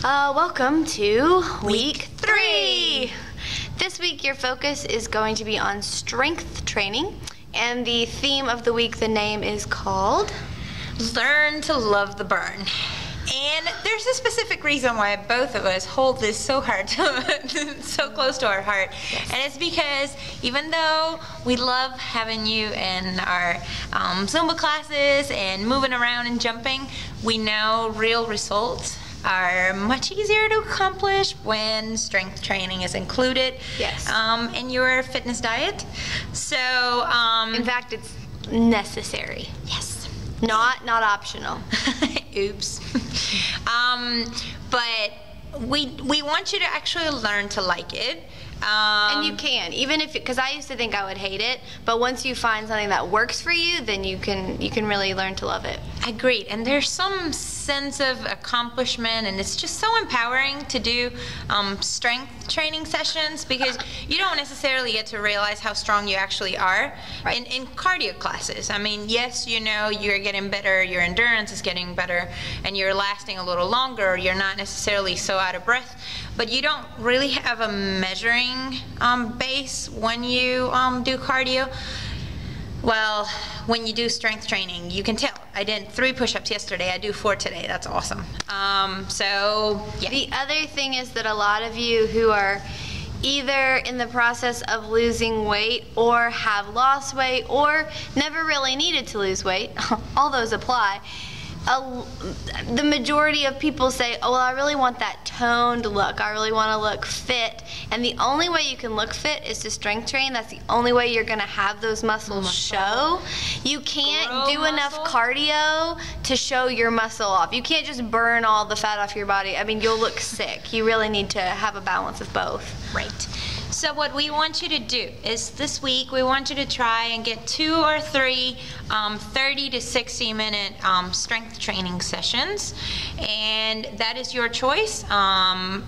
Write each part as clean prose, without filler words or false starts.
Welcome to week 3. This week your focus is going to be on strength training, and the theme of the week, the name is called Learn to Love the Burn. And there's a specific reason why both of us hold this so hard, so close to our heart. Yes. And it's because even though we love having you in our Zumba classes and moving around and jumping, we know real results are much easier to accomplish when strength training is included. Yes. In your fitness diet. So, in fact, it's necessary. Yes. Not optional. Oops. But we want you to actually learn to like it. And you can, even if, because I used to think I would hate it, but once you find something that works for you, then you can really learn to love it. Agreed. And there's some sense of accomplishment, and it's just so empowering to do strength training sessions, because you don't necessarily get to realize how strong you actually are. Right. In cardio classes. I mean, yes, you know, you're getting better, your endurance is getting better, and you're lasting a little longer, you're not necessarily so out of breath, but you don't really have a measuring base when you do cardio. Well, when you do strength training, you can tell. I did 3 push-ups yesterday, I do 4 today. That's awesome. So, yeah. The other thing is that a lot of you who are either in the process of losing weight or have lost weight or never really needed to lose weight, all those apply. The majority of people say, oh, well, I really want that toned look. I really want to look fit. And the only way you can look fit is to strength train. That's the only way you're going to have those muscles show. You can't do enough cardio to show your muscle off. You can't just burn all the fat off your body. I mean, you'll look sick. You really need to have a balance of both. Right. So what we want you to do is this week we want you to try and get 2 or 3 30 to 60 minute strength training sessions, and that is your choice.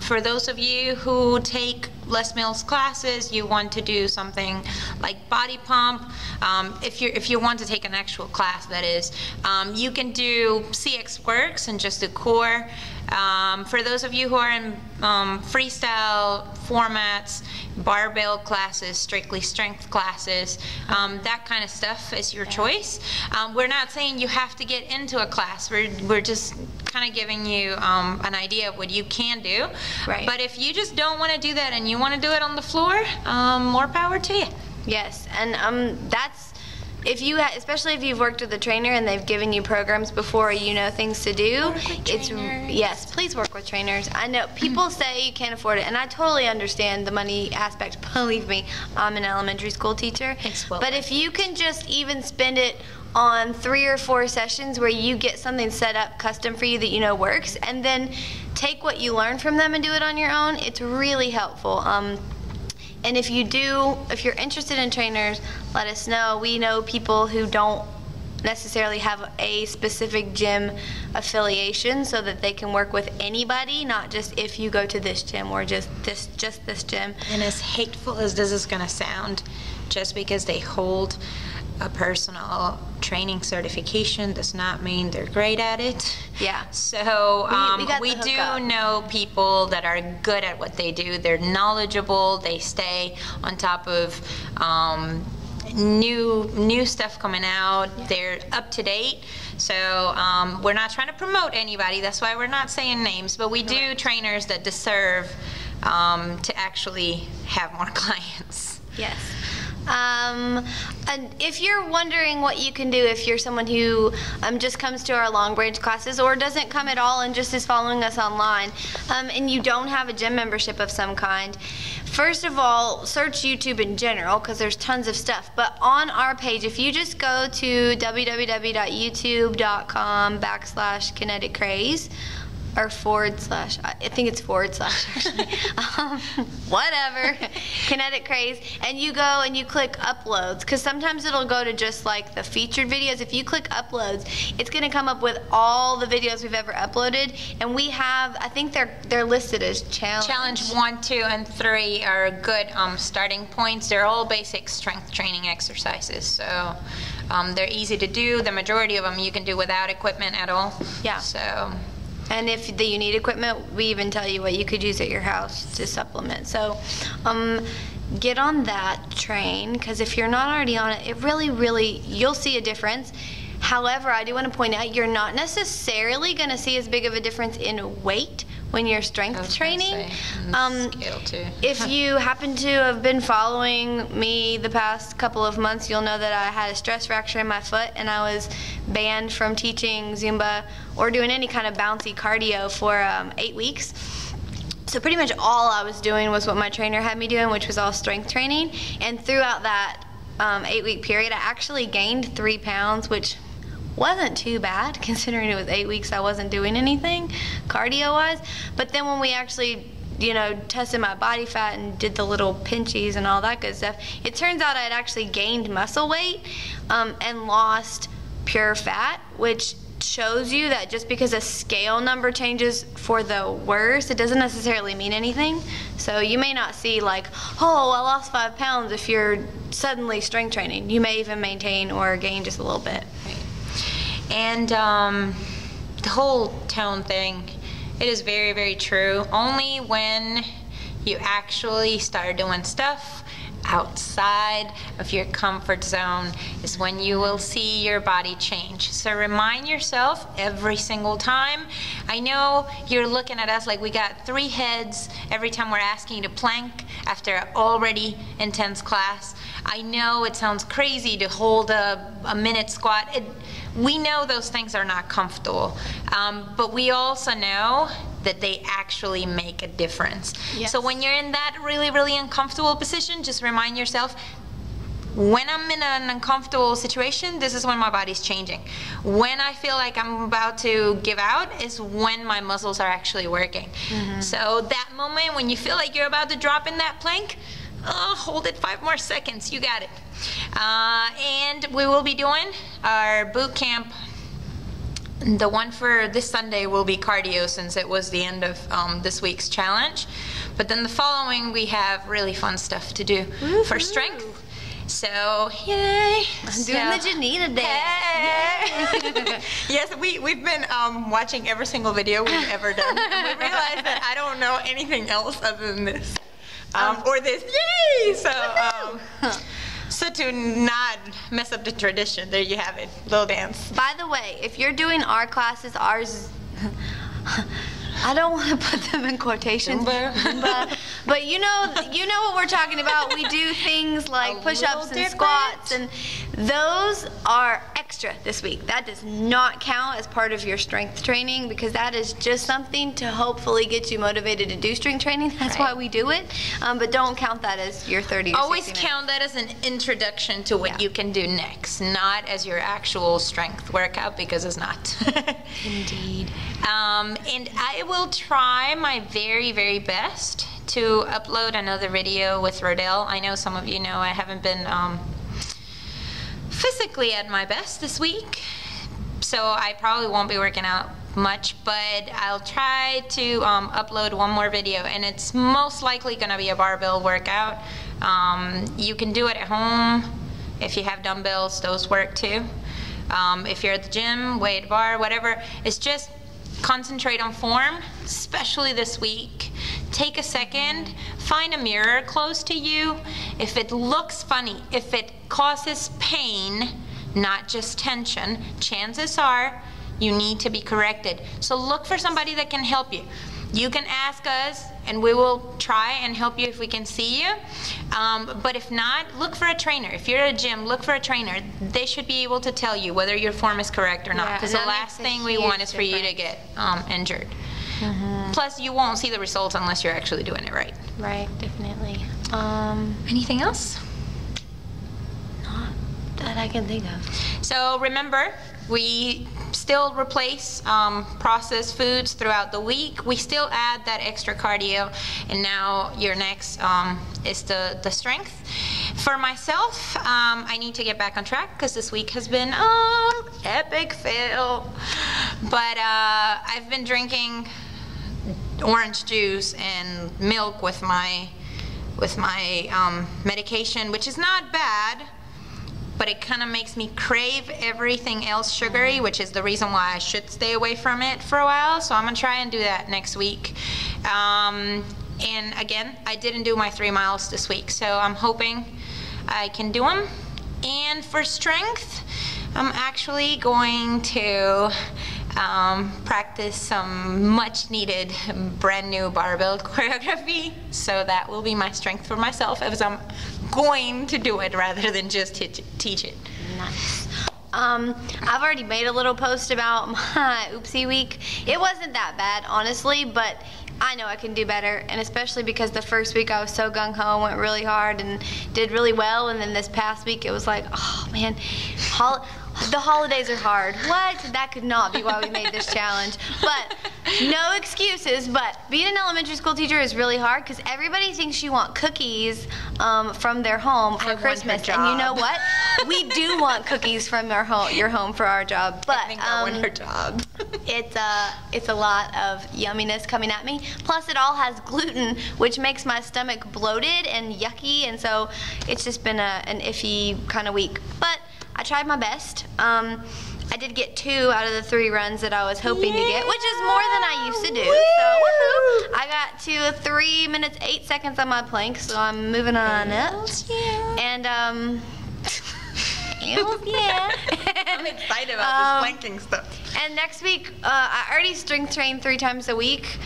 For those of you who take Les Mills classes, you want to do something like body pump. If you want to take an actual class, that is, you can do CX Works and just do core. For those of you who are in freestyle formats, barbell classes, strictly strength classes, that kind of stuff is your choice. We're not saying you have to get into a class. We're just kind of giving you an idea of what you can do. Right. But if you just don't want to do that and you want to do it on the floor, more power to you. Yes, and that's, if you especially if you've worked with a trainer and they've given you programs before, you know things to do. Work with trainers. Yes, please work with trainers. I know people say you can't afford it, and I totally understand the money aspect. Believe me, I'm an elementary school teacher. But if you can just even spend it on 3 or 4 sessions where you get something set up custom for you that you know works, and then take what you learn from them and do it on your own, it's really helpful. And if you're interested in trainers, let us know. We know people who don't necessarily have a specific gym affiliation, so that they can work with anybody, not just if you go to this gym or just this gym. And as hateful as this is going to sound, just because they hold a personal training certification does not mean they're great at it. Yeah. So we do hookup. know people that are good at what they do. They're knowledgeable. They stay on top of new stuff coming out. Yeah. They're up to date. So we're not trying to promote anybody. That's why we're not saying names. But we do trainers that deserve to actually have more clients. Yes. And if you're wondering what you can do if you're someone who just comes to our long range classes or doesn't come at all and just is following us online, and you don't have a gym membership of some kind, first of all, search YouTube in general, because there's tons of stuff. But on our page, if you just go to www.youtube.com/Kinetic Kraze, or / I think it's / actually. Whatever, Kinetic Kraze, and you go and you click uploads, because sometimes it'll go to just like the featured videos. If you click uploads, it's going to come up with all the videos we've ever uploaded, and we have, I think they're listed as Challenge 1, 2, and 3 are good starting points. They're all basic strength training exercises, so they're easy to do. The majority of them you can do without equipment at all. Yeah. So And if you need equipment, we even tell you what you could use at your house to supplement. So get on that train, because if you're not already on it, it really, you'll see a difference. However, I do want to point out, you're not necessarily going to see as big of a difference in weight when you're strength training. Scale too. If you happen to have been following me the past couple of months, you'll know that I had a stress fracture in my foot, and I was banned from teaching Zumba or doing any kind of bouncy cardio for 8 weeks. So pretty much all I was doing was what my trainer had me doing, which was all strength training. And throughout that 8-week period, I actually gained 3 pounds, which wasn't too bad considering it was 8 weeks I wasn't doing anything cardio wise. But then when we actually, you know, tested my body fat and did the little pinchies and all that good stuff, it turns out I'd actually gained muscle weight and lost pure fat, which shows you that just because a scale number changes for the worse, it doesn't necessarily mean anything. So you may not see like, oh, I lost 5 pounds if you're suddenly strength training. You may even maintain or gain just a little bit. And the whole tone thing, it is very true. Only when you actually start doing stuff outside of your comfort zone is when you will see your body change. So remind yourself every single time. I know you're looking at us like we got 3 heads every time we're asking you to plank after an already intense class. I know it sounds crazy to hold a minute squat. We know those things are not comfortable, but we also know that they actually make a difference. Yes. So when you're in that really uncomfortable position, just remind yourself, when I'm in an uncomfortable situation, this is when my body's changing. When I feel like I'm about to give out is when my muscles are actually working. So that moment when you feel like you're about to drop in that plank, hold it 5 more seconds, you got it. And we will be doing our boot camp. The one for this Sunday will be cardio, since it was the end of this week's challenge. But then the following, we have really fun stuff to do for strength. So, yay! I'm doing the Janita dance. Hey. Yes, we've been watching every single video we've ever done. And we realized that I don't know anything else other than this. Or this, yay! So to not mess up the tradition, there you have it, little dance. By the way, if you're doing our classes, ours, I don't want to put them in quotations, but you know what we're talking about. We do things like push-ups and squats, and those are extra this week. That does not count as part of your strength training, because that is just something to hopefully get you motivated to do strength training. That's why we do it, but don't count that as your 30 or 60 Always minutes. count that as an introduction to what you can do next, not as your actual strength workout, because it's not. Indeed. And I will try my very best to upload another video with Rodell. I know some of you know I haven't been physically at my best this week, so I probably won't be working out much, but I'll try to upload one more video, and it's most likely going to be a barbell workout. You can do it at home. If you have dumbbells, those work too. If you're at the gym, weight bar, whatever, it's just concentrate on form, especially this week. Take a second, find a mirror close to you. If it looks funny, if it causes pain, not just tension, chances are you need to be corrected. So look for somebody that can help you. You can ask us, and we will try and help you if we can see you. But if not, look for a trainer. If you're at a gym, look for a trainer. They should be able to tell you whether your form is correct or not. Because the last thing we want is for you to get injured. Plus, you won't see the results unless you're actually doing it right. Right, definitely. Anything else? Not that I can think of. So remember, we still replace processed foods throughout the week. We still add that extra cardio, and now your next is the strength. For myself, I need to get back on track because this week has been epic fail. But I've been drinking orange juice and milk with my medication, which is not bad. but it kind of makes me crave everything else sugary, which is the reason why I should stay away from it for a while. So I'm gonna try and do that next week. And again, I didn't do my 3 miles this week, so I'm hoping I can do them. And for strength, I'm actually going to practice some much needed brand new barbell choreography. So that will be my strength for myself, as I'm going to do it rather than just teach it. Nice. I've already made a little post about my oopsie week. It wasn't that bad, honestly, but I know I can do better, and especially because the first week I was so gung-ho, went really hard and did really well, and then this past week it was like, oh man, the holidays are hard. What? That could not be why we made this challenge. But no excuses, but being an elementary school teacher is really hard because everybody thinks you want cookies from their home for Christmas. And you know what? We do want cookies from your home for our job. But I think I want her job. it's a lot of yumminess coming at me. Plus it all has gluten, which makes my stomach bloated and yucky, and so it's just been an iffy kind of week. But I tried my best. I did get 2 out of the 3 runs that I was hoping to get, which is more than I used to do. So woohoo! I got to 3 minutes 8 seconds on my plank, so I'm moving on up. And yeah. I'm excited about this planking stuff. And next week, I already strength train 3 times a week.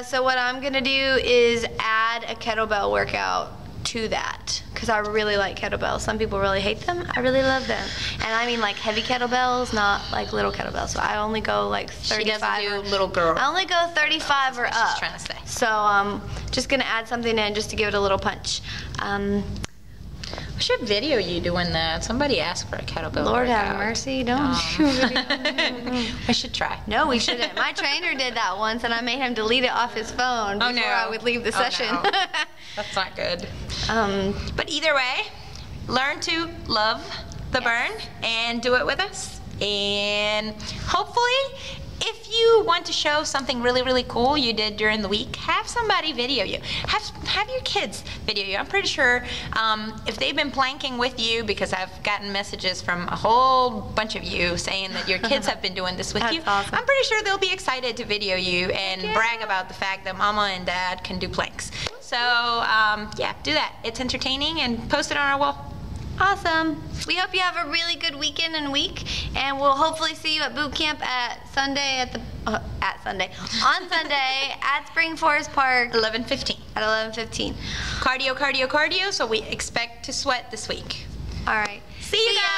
So what I'm gonna do is add a kettlebell workout to that, because I really like kettlebells. Some people really hate them. I really love them. And I mean like heavy kettlebells, not like little kettlebells. So I only go like 35. She doesn't do little girl. I only go 35 or up. She's trying to say. So just gonna add something in just to give it a little punch. We should video you doing that. Somebody asked for a kettlebell Lord workout. have mercy, don't you video. We should try. No, we shouldn't. My trainer did that once, and I made him delete it off his phone before I would leave the session. No. That's not good. But either way, learn to love the burn and do it with us. And hopefully, if you want to show something really, really cool you did during the week, have somebody video you. Have your kids video you. I'm pretty sure if they've been planking with you, because I've gotten messages from a whole bunch of you saying that your kids have been doing this with you. Awesome. I'm pretty sure they'll be excited to video you and brag about the fact that mama and dad can do planks. So yeah, do that. It's entertaining, and post it on our wall. Awesome. We hope you have a really good weekend and week, and we'll hopefully see you at boot camp on Sunday at Spring Forest Park 11:15. at 11:15. Cardio, cardio, cardio. So we expect to sweat this week. All right. See you guys.